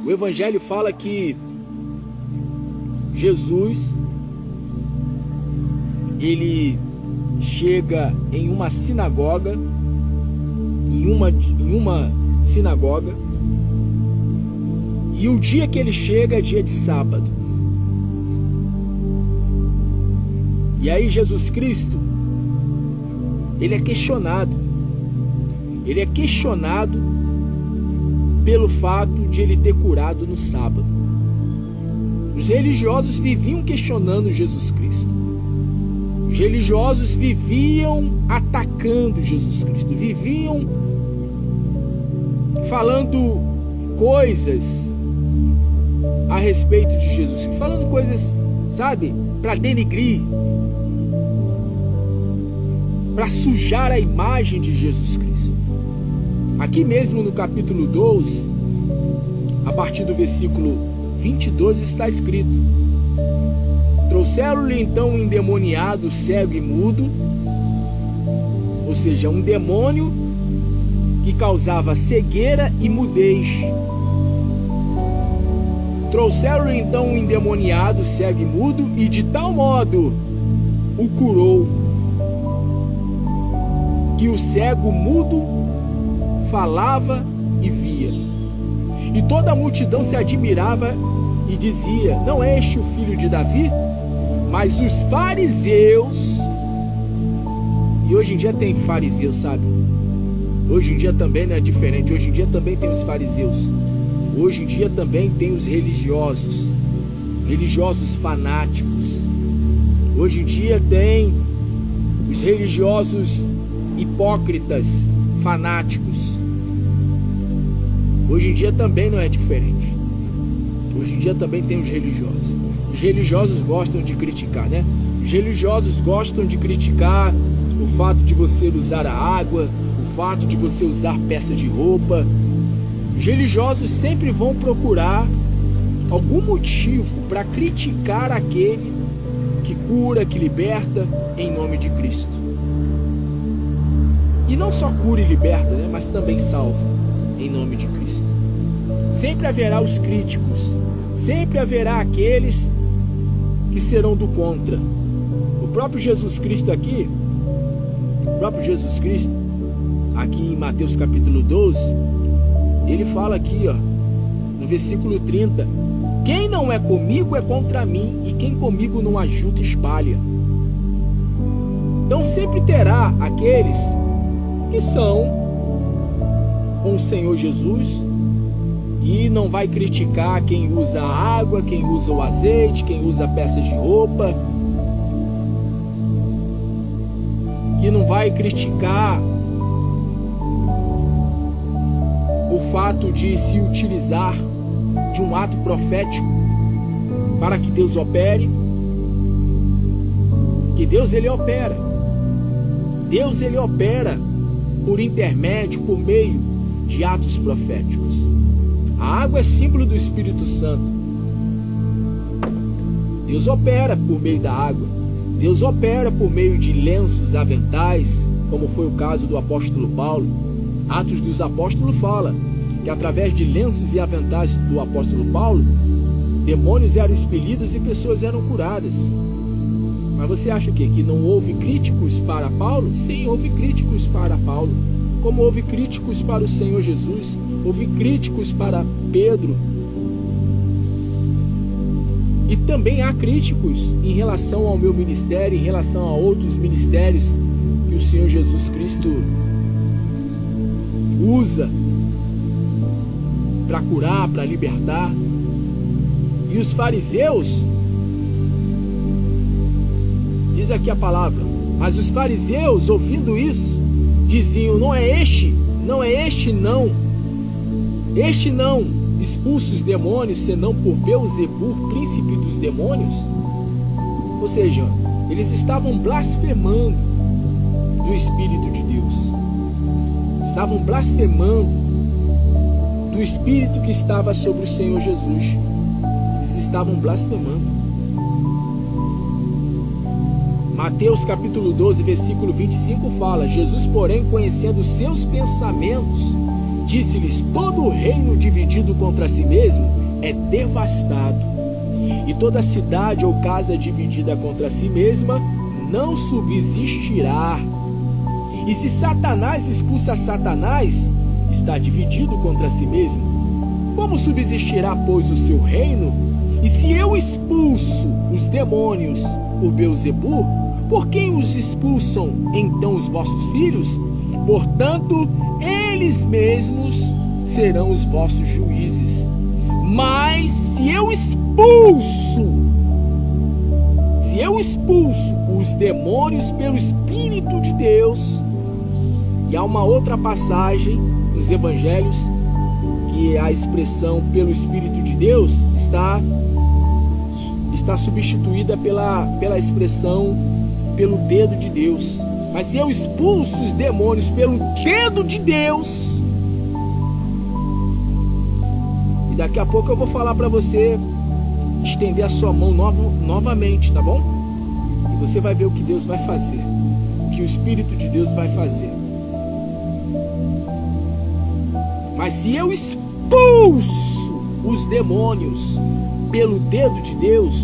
O Evangelho fala que Jesus, ele chega em uma sinagoga, e o dia que ele chega é dia de sábado. E aí Jesus Cristo, ele é questionado pelo fato de ele ter curado no sábado. Os religiosos viviam questionando Jesus Cristo. Os religiosos viviam atacando Jesus Cristo, viviam falando coisas a respeito de Jesus Cristo, falando coisas, sabe, para denigrir, para sujar a imagem de Jesus Cristo. Aqui mesmo no capítulo 12, a partir do versículo 22, está escrito: trouxeram-lhe então um endemoniado, cego e mudo, ou seja, um demônio que causava cegueira e mudez. Trouxeram-lhe então um endemoniado, cego e mudo, e de tal modo o curou, que o cego mudo falava e via. E toda a multidão se admirava e dizia: não é este o filho de Davi? Mas os fariseus, e hoje em dia tem fariseus, sabe? Hoje em dia também não é diferente. Hoje em dia também tem os fariseus. Hoje em dia também tem os religiosos fanáticos. Hoje em dia tem os religiosos hipócritas, fanáticos. Hoje em dia também não é diferente. Hoje em dia também tem os religiosos. Os religiosos gostam de criticar, né? Os religiosos gostam de criticar o fato de você usar a água, o fato de você usar peças de roupa. Os religiosos sempre vão procurar algum motivo para criticar aquele que cura, que liberta em nome de Cristo. E não só cura e liberta, né? Mas também salva em nome de Cristo. Sempre haverá os críticos, sempre haverá aqueles que serão do contra. O próprio Jesus Cristo aqui em Mateus capítulo 12, ele fala aqui, ó, no versículo 30, quem não é comigo é contra mim, e quem comigo não ajunta espalha. Então sempre terá aqueles que são com o Senhor Jesus e não vai criticar quem usa a água, quem usa o azeite, quem usa peças de roupa, que não vai criticar o fato de se utilizar de um ato profético para que Deus opere. Que Deus ele opera. Deus ele opera por intermédio, por meio de atos proféticos. A água é símbolo do Espírito Santo. Deus opera por meio da água. Deus opera por meio de lenços, aventais, como foi o caso do apóstolo Paulo. Atos dos Apóstolos fala que através de lenços e aventais do apóstolo Paulo, demônios eram expelidos e pessoas eram curadas. Mas você acha o quê? Que não houve críticos para Paulo? Sim, houve críticos para Paulo. Como houve críticos para o Senhor Jesus, houve críticos para Pedro. E também há críticos em relação ao meu ministério, em relação a outros ministérios que o Senhor Jesus Cristo usa para curar, para libertar. E os fariseus, diz aqui a palavra, mas os fariseus, ouvindo isso, diziam: não é este não expulsa os demônios, senão por Beelzebul, príncipe dos demônios. Ou seja, eles estavam blasfemando do Espírito de Deus, estavam blasfemando do Espírito que estava sobre o Senhor Jesus. Eles estavam blasfemando. Mateus capítulo 12, versículo 25 fala: Jesus, porém, conhecendo os seus pensamentos, Disse-lhes: todo reino dividido contra si mesmo é devastado, e toda cidade ou casa dividida contra si mesma não subsistirá. E se Satanás expulsa Satanás, está dividido contra si mesmo. Como subsistirá, pois, o seu reino? E se eu expulso os demônios por Beelzebu, por quem os expulsam então os vossos filhos? Portanto, eles mesmos serão os vossos juízes. Mas se eu expulso os demônios pelo Espírito de Deus, e há uma outra passagem nos Evangelhos que a expressão pelo Espírito de Deus está substituída pela expressão pelo dedo de Deus. Mas se eu expulso os demônios pelo dedo de Deus, e daqui a pouco eu vou falar para você estender a sua mão novamente, tá bom? E você vai ver o que Deus vai fazer, o que o Espírito de Deus vai fazer. Mas se eu expulso os demônios pelo dedo de Deus,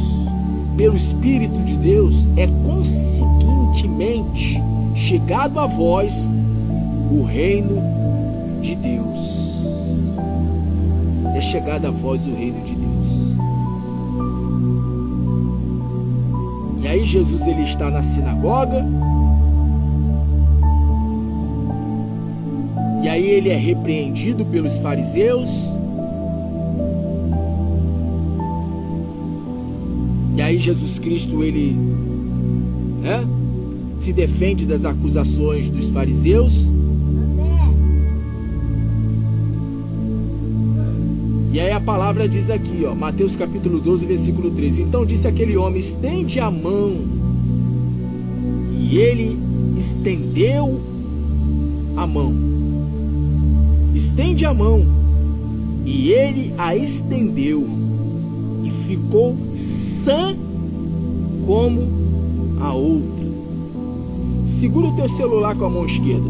pelo Espírito de Deus, é consequentemente chegado a vós o reino de Deus. É chegado a vós o reino de Deus. E aí Jesus, ele está na sinagoga, e aí ele é repreendido pelos fariseus, e aí Jesus Cristo, ele se defende das acusações dos fariseus. E aí a palavra diz aqui, Mateus capítulo 12, versículo 13. Então disse aquele homem: estende a mão. E ele estendeu a mão. Estende a mão. E ele a estendeu, e ficou sã como a outra. Segura o teu celular com a mão esquerda.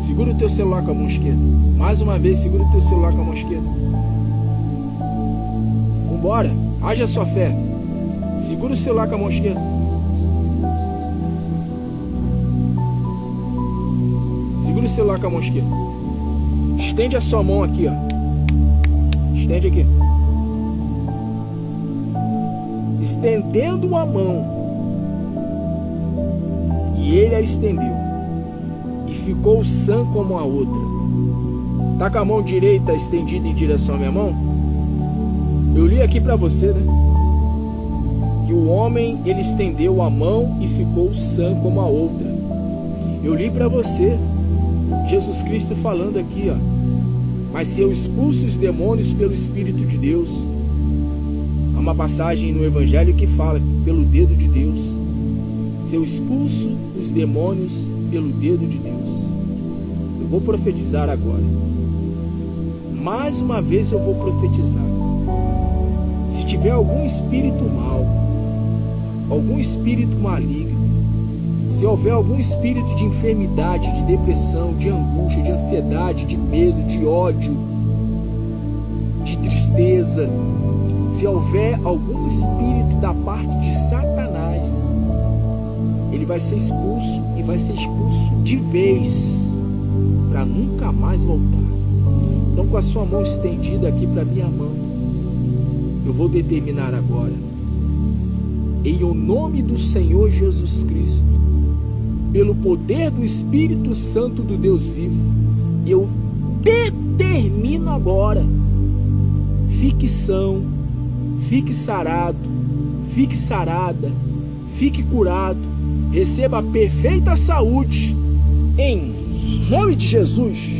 Segura o teu celular com a mão esquerda. Mais uma vez, segura o teu celular com a mão esquerda. Vambora, haja a sua fé. Segura o celular com a mão esquerda. Segura o celular com a mão esquerda. Estende a sua mão aqui, Estende aqui. Estendendo a mão, e ele a estendeu, e ficou sã como a outra. Tá com a mão direita estendida em direção à minha mão? Eu li aqui para você, né? Que o homem, ele estendeu a mão e ficou sã como a outra. Eu li para você Jesus Cristo falando aqui, mas se eu expulso os demônios pelo Espírito de Deus. Há uma passagem no Evangelho que fala pelo dedo de Deus. Se eu expulso os demônios pelo dedo de Deus. Eu vou profetizar agora. Mais uma vez eu vou profetizar. Se tiver algum espírito mau, algum espírito maligno, se houver algum espírito de enfermidade, de depressão, de angústia, de ansiedade, de medo, de ódio, de tristeza, se houver algum espírito da parte de Satanás, ele vai ser expulso, e vai ser expulso de vez, para nunca mais voltar. Então, com a sua mão estendida aqui para minha mão, eu vou determinar agora, em o nome do Senhor Jesus Cristo, pelo poder do Espírito Santo do Deus vivo, eu determino agora: fique são, fique sarado, fique sarada, fique curado, receba perfeita saúde, em nome de Jesus.